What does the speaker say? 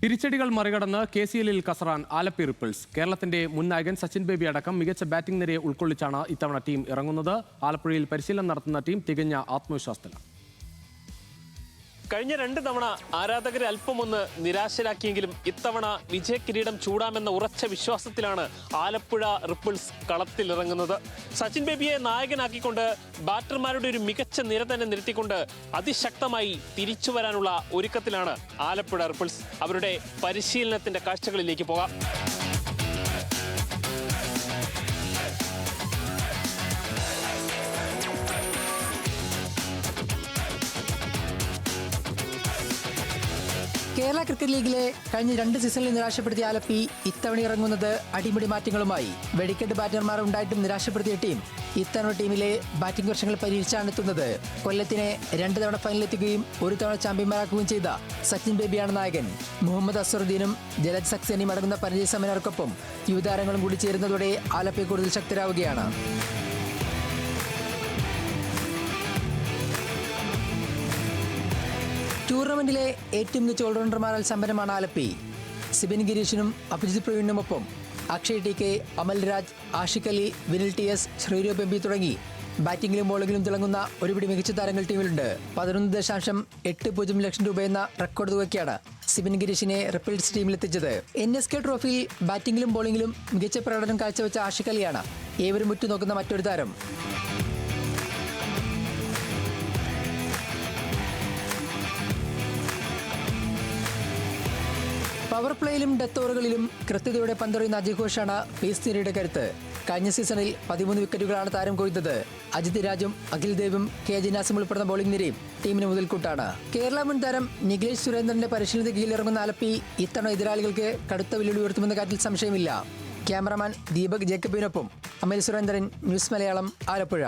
തിരിച്ചടികൾ മറികടന്ന് KCL-ൽ കസറാൻ ആലപ്പി റിപ്പിൾസ്. കേരളത്തിന്റെ മുൻ നായകൻ സച്ചിൻ ബേബി അടക്കം മികച്ച ബാറ്റിംഗ് നിരയെ ഉൾക്കൊള്ളിച്ചാണ് ഇത്തവണ ടീം ഇറങ്ങുന്നത്. ആലപ്പുഴയിൽ പരിശീലനം നടത്തുന്ന ടീം തികഞ്ഞ ആത്മവിശ്വാസത്തിലാണ്. കഴിഞ്ഞ 2 തവണ ആരാധകരെ അല്പമൊന്ന് നിരാശരാക്കിയെങ്കിലും ഇത്തവണ വിജയ കിരീടം ചൂടാമെന്ന ഉറച്ച വിശ്വാസത്തിലാണ് ആലപ്പുഴ റിപ്പിൾസ് കളത്തിലിറങ്ങുന്നത്. സച്ചിൻ ബേബിയെ നായകനാക്കിക്കൊണ്ട് ബാറ്റർമാരുടെ ഒരു മികച്ച നിര തന്നെ നിരത്തിക്കൊണ്ട് അതിശക്തമായി തിരിച്ചു വരാനുള്ള ഒരുക്കത്തിലാണ് ആലപ്പുഴ റിപ്പിൾസ്. അവരുടെ പരിശീലനത്തിന്റെ കാഴ്ചകളിലേക്ക് പോകാം. കേരള ക്രിക്കറ്റ് ലീഗിലെ കഴിഞ്ഞ 2 സീസണിൽ നിരാശപ്പെടുത്തിയ ആലപ്പി ഇത്തവണ ഇറങ്ങുന്നത് അടിമുടി മാറ്റങ്ങളുമായി. വെടിക്കെട്ട് ബാറ്റർമാർ ഉണ്ടായിട്ടും നിരാശപ്പെടുത്തിയ ടീം ഇത്തവണ ടീമിലെ ബാറ്റിംഗ് വർഷങ്ങൾ പരിഹരിച്ചാണ് എത്തുന്നത്. കൊല്ലത്തിനെ 2 തവണ ഫൈനലെത്തുകയും 1 തവണ ചാമ്പ്യന്മാരാക്കുകയും ചെയ്ത സച്ചിൻ ബേബിയാണ് നായകൻ. മുഹമ്മദ് അസറുദ്ദീനും ജലജ് സക്സേനയും അടങ്ങുന്ന പരിചയസമ്പന്നർക്കൊപ്പം യുവതാരങ്ങളും കൂടി ചേരുന്നതോടെ ആലപ്പി കൂടുതൽ ശക്തരാവുകയാണ്. ടൂർണമെന്റിലെ ഏറ്റവും മികച്ച ഓൾറൗണ്ടർമാരാൽ സമ്പന്നമാണ് ആലപ്പി. സിബിൻ ഗിരീഷിനും അഭിജിത് പ്രവീണിനുമൊപ്പം അക്ഷയ് TK, അമൽ രാജ്, ആഷിഖ് അലി, വിനിൽ TS, ശ്രീരൂപ് MP തുടങ്ങി ബാറ്റിംഗിലും ബോളിംഗിലും തിളങ്ങുന്ന ഒരുപിടി മികച്ച താരങ്ങൾ ടീമിലുണ്ട്. 11.80 ലക്ഷം രൂപ എന്ന റെക്കോർഡ് തുകയ്ക്കാണ് സിബിൻ ഗിരീഷിനെ റിപ്പിൾസ് ടീമിലെത്തിച്ചത്. NSK ട്രോഫിയിൽ ബാറ്റിംഗിലും ബോളിംഗിലും മികച്ച പ്രകടനം കാഴ്ചവെച്ച ആഷിഖ് അലിയാണ് ഏവരും ഉറ്റുനോക്കുന്ന മറ്റൊരു താരം. പവർ പ്ലേയിലും ഡെത്ത് ഓവറുകളിലും കൃത്യതയോടെ പന്തെറിയുന്ന അജയ് ഘോഷാണ് പേസ് നിരയുടെ കരുത്ത്. കഴിഞ്ഞ സീസണിൽ 13 വിക്കറ്റുകളാണ് താരം കൊയ്തത്. അജിത് രാജും അഖിൽ ദേവും KJ നാസിം ഉൾപ്പെടുന്ന ബോളിംഗ് നിരയും ടീമിന് മുതൽക്കൂട്ടാണ്. കേരള മുൻ താരം നിഖിലേഷ് സുരേന്ദ്രന്റെ പരിശീലനത്തിന് കീഴിലിറങ്ങുന്ന ആലപ്പി ഇത്തവണ എതിരാളികൾക്ക് കടുത്ത വെല്ലുവിളി ഉയർത്തുമെന്ന കാര്യത്തിൽ സംശയമില്ല. ക്യാമറമാൻ ദീപക് ജേക്കബിനൊപ്പം അമൽ സുരേന്ദ്രൻ, ന്യൂസ് മലയാളം, ആലപ്പുഴ.